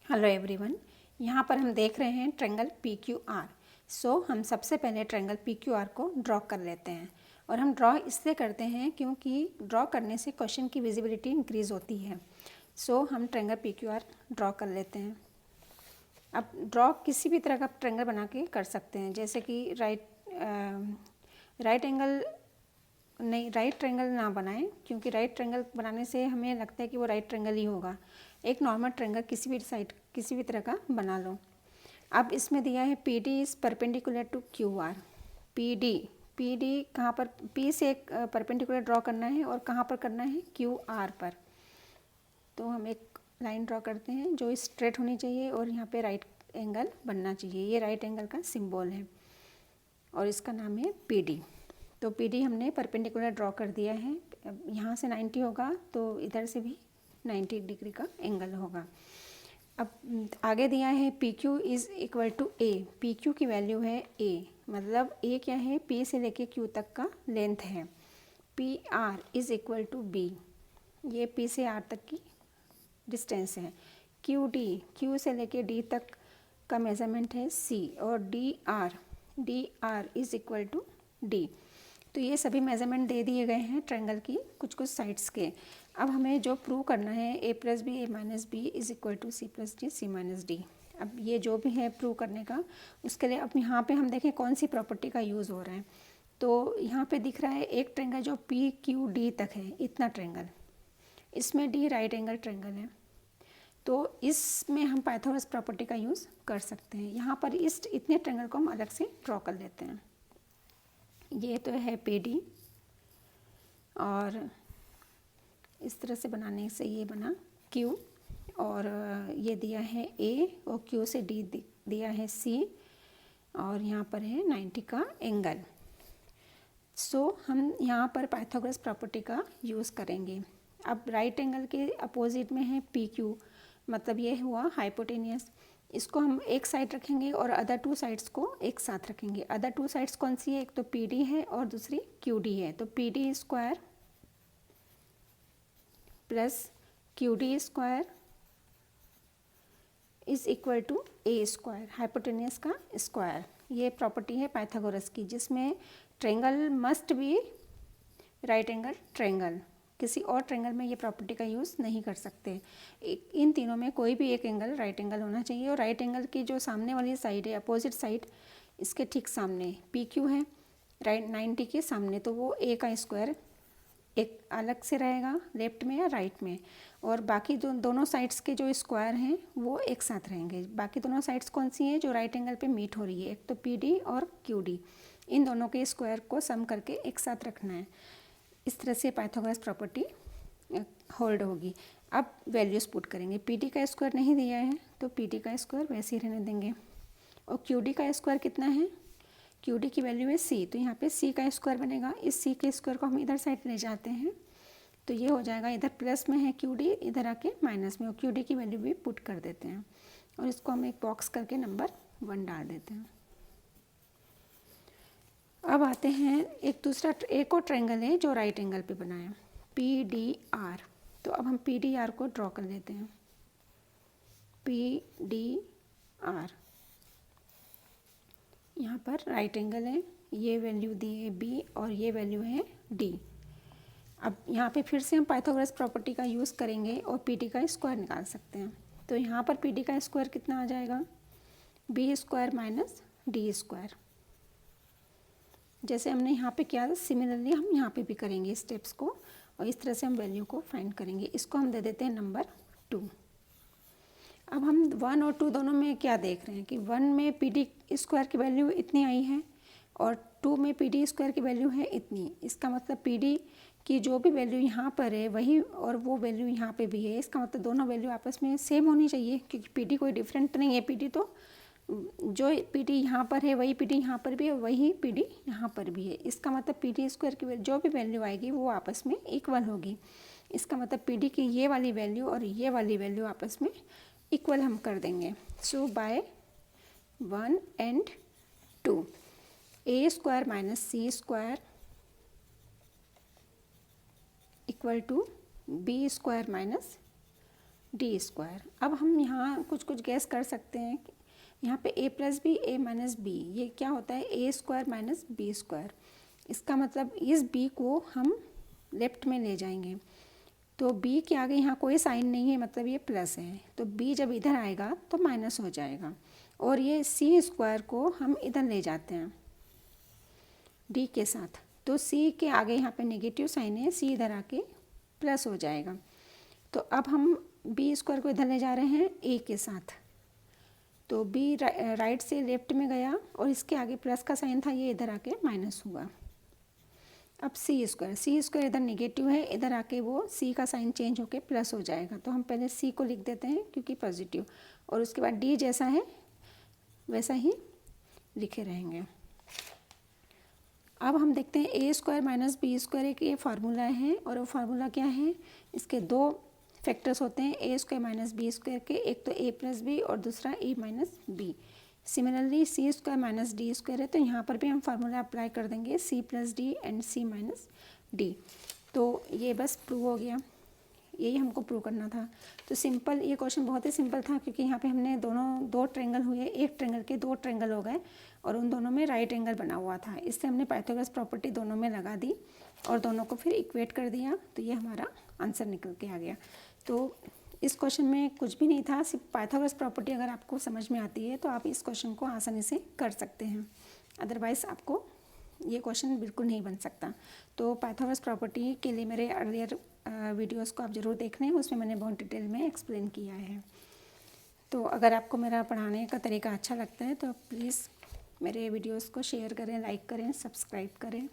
Hello everyone, यहाँ पर हम देख रहे हैं ट्रायंगल पी क्यू आर। सो हम सबसे पहले ट्रायंगल पी क्यू आर को ड्रॉ कर लेते हैं। और हम ड्रॉ इसलिए करते हैं क्योंकि ड्रॉ करने से क्वेश्चन की विजिबिलिटी इंक्रीज़ होती है। सो हम triangle P Q R draw कर लेते हैं। अब ड्रॉ किसी भी तरह का ट्रायंगल बना के कर सकते हैं, जैसे कि राइट ट्रायंगल ना बनाएं, क्योंकि राइट ट्रायंगल बनाने से हमें लगता है कि वो राइट ट्रायंगल ही होगा। एक नॉर्मल ट्रायंगल किसी भी साइड किसी भी तरह का बना लो। अब इसमें दिया है P D is perpendicular to Q R. P D कहाँ पर, पी से एक परपेंडिकुलर ड्रॉ करना है और कहाँ पर करना है, क्यू आर पर। तो हम एक लाइन ड्रॉ करते हैं जो स्ट्रेट होनी चाहिए और यहाँ पे राइट एंगल बनना चाहिए। ये राइट एंगल का सिंबल है और इसका नाम है पी डी। तो पी डी हमने परपेंडिकुलर ड्रॉ कर दिया है। यहाँ से 90 होगा तो इधर से भी 90 डिग्री का एंगल होगा। अब आगे दिया है P Q is equal to A. P Q की वैल्यू है ए, मतलब ए क्या है, पी से लेके क्यू तक का लेंथ है। P R is equal to B, ये पी से आर तक की डिस्टेंस है। क्यू से लेके डी तक का मेज़रमेंट है सी, और D R is equal to D. तो ये सभी मेज़रमेंट दे दिए गए हैं ट्रायंगल की कुछ साइड्स के। अब हमें जो प्रूव करना है, A plus B A minus B is equal to C plus D C minus D. अब ये जो भी है प्रूव करने का, उसके लिए अब यहाँ पे हम देखें कौन सी प्रॉपर्टी का यूज़ हो रहा है। तो यहाँ पे दिख रहा है एक ट्रायंगल जो पी क्यू डी तक है, इतना ट्रायंगल, इसमें डी राइट एंगल ट्रायंगल है। तो इसमें हम पाइथागोरस प्रॉपर्टी का यूज़ कर सकते हैं। यहाँ पर इस इतने ट्रायंगल को हम अलग से ड्रॉ कर लेते हैं। ये तो है पी डी, और इस तरह से बनाने से ये बना Q, और ये दिया है A, और Q से D दिया है C, और यहाँ पर है 90 का एंगल। सो हम यहाँ पर पाइथागोरस प्रॉपर्टी का यूज़ करेंगे। अब राइट एंगल के अपोजिट में है PQ, मतलब ये हुआ हाइपोटेनियस। इसको हम एक साइड रखेंगे और अदर टू साइड्स को एक साथ रखेंगे। अदर टू साइड्स कौन सी है, एक तो PD है और दूसरी QD है। तो PD square plus QD square is equal to A square, hypotenuse का स्क्वायर। ये प्रॉपर्टी है पाइथागोरस की, जिसमें triangle must be right angle triangle. किसी और ट्रायंगल में ये प्रॉपर्टी का यूज़ नहीं कर सकते। इन तीनों में कोई भी एक एंगल राइट एंगल होना चाहिए, और राइट एंगल की जो सामने वाली साइड है, अपोजिट साइड, इसके ठीक सामने PQ है, राइट 90 के सामने, तो वो ए का स्क्वायर एक अलग से रहेगा लेफ्ट में या राइट में, और बाकी दोनों साइड्स के जो स्क्वायर हैं वो एक साथ रहेंगे। बाकी दोनों साइड्स कौन सी हैं, जो राइट एंगल पे मीट हो रही है, एक तो PD और QD, इन दोनों के स्क्वायर को सम करके एक साथ रखना है। इस तरह से पाइथागोरस प्रॉपर्टी होल्ड होगी। अब वैल्यूज पुट करेंगे। PD का स्क्वायर नहीं दिया है तो PD का स्क्वायर वैसे ही रहने देंगे, और QD का स्क्वायर कितना है, QD की वैल्यू है C, तो यहाँ पे C का स्क्वायर बनेगा। इस C के स्क्वायर को हम इधर साइड ले जाते हैं, तो ये हो जाएगा, इधर प्लस में है QD, इधर आके माइनस में, और QD की वैल्यू भी पुट कर देते हैं, और इसको हम एक बॉक्स करके नंबर 1 डाल देते हैं। अब आते हैं एक और ट्रायंगल है जो राइट एंगल पे बना है, PDR। तो अब हम PDR को ड्रॉ कर लेते हैं। PDR यहाँ पर राइट एंगल है, ये वैल्यू दी है B और ये वैल्यू है D। अब यहाँ पे फिर से हम पाइथागोरस प्रॉपर्टी का यूज़ करेंगे और PD का स्क्वायर निकाल सकते हैं। तो यहाँ पर PD का स्क्वायर कितना आ जाएगा, B square minus D square. जैसे हमने यहाँ पे किया, सिमिलरली हम यहाँ पे भी करेंगे स्टेप्स को, और इस तरह से हम वैल्यू को फाइंड करेंगे। इसको हम दे देते हैं नंबर 2। अब हम 1 और 2 दोनों में क्या देख रहे हैं कि 1 में PD स्क्वायर की वैल्यू इतनी आई है और 2 में PD स्क्वायर की वैल्यू है इतनी। इसका मतलब PD की जो भी वैल्यू यहाँ पर है वही, और वो वैल्यू यहाँ पे भी है। इसका मतलब दोनों वैल्यू आपस में सेम होनी चाहिए, क्योंकि PD कोई डिफरेंट नहीं है। PD तो जो PD यहाँ पर है वही PD यहाँ पर भी है, वही PD यहाँ पर भी है। इसका मतलब PD स्क्वायर की जो भी वैल्यू आएगी वो आपस में इक्वल होगी। इसका मतलब PD की ये वाली वैल्यू और ये वाली वैल्यू आपस में इक्वल हम कर देंगे। So by 1 and 2, A square minus C square equal to B square minus D square. अब हम यहाँ कुछ कुछ गैस कर सकते हैं। यहाँ पे a plus B A minus B, ये क्या होता है A square minus B square. इसका मतलब इस b को हम लेफ्ट में ले जाएंगे, तो b के आगे यहाँ कोई साइन नहीं है, मतलब ये प्लस है, तो b जब इधर आएगा तो माइनस हो जाएगा। और ये c स्क्वायर को हम इधर ले जाते हैं d के साथ, तो c के आगे यहाँ पे नेगेटिव साइन है, c इधर आके प्लस हो जाएगा। तो अब हम b स्क्वायर को इधर ले जा रहे हैं a के साथ, तो b राइट से लेफ्ट में गया और इसके आगे प्लस का साइन था, ये इधर आके माइनस हुआ। अब सी स्क्वायर इधर नेगेटिव है, इधर आके वो c का साइन चेंज होके प्लस हो जाएगा, तो हम पहले c को लिख देते हैं क्योंकि पॉजिटिव, और उसके बाद d जैसा है वैसा ही लिखे रहेंगे। अब हम देखते हैं A square minus B square एक ये फार्मूला है, और वो फार्मूला क्या है, इसके दो फैक्टर्स होते हैं A square minus B square के, एक तो ए प्लस बी और दूसरा A minus B. Similarly C square minus D square है, तो यहाँ पर भी हम फार्मूला अप्लाई कर देंगे C plus D and C minus D. तो ये बस प्रूव हो गया, यही हमको प्रूव करना था। तो सिंपल, ये क्वेश्चन बहुत ही सिंपल था क्योंकि यहाँ पे हमने दो ट्रायंगल हुए, एक ट्रायंगल के दो ट्रायंगल हो गए और उन दोनों में राइट एंगल बना हुआ था। इससे हमने पाइथागोरस प्रॉपर्टी दोनों में लगा दी और दोनों को फिर इक्वेट कर दिया, तो ये हमारा आंसर निकल के आ गया। तो इस क्वेश्चन में कुछ भी नहीं था, सिर्फ पाइथागोरस प्रॉपर्टी अगर आपको समझ में आती है तो आप इस क्वेश्चन को आसानी से कर सकते हैं, अदरवाइज़ आपको ये क्वेश्चन बिल्कुल नहीं बन सकता। तो पाइथागोरस प्रॉपर्टी के लिए मेरे अर्लियर वीडियोस को आप ज़रूर देख लें, उसमें मैंने बहुत डिटेल में एक्सप्लेन किया है। तो अगर आपको मेरा पढ़ाने का तरीका अच्छा लगता है तो प्लीज़ मेरे वीडियोस को शेयर करें, लाइक करें, सब्सक्राइब करें।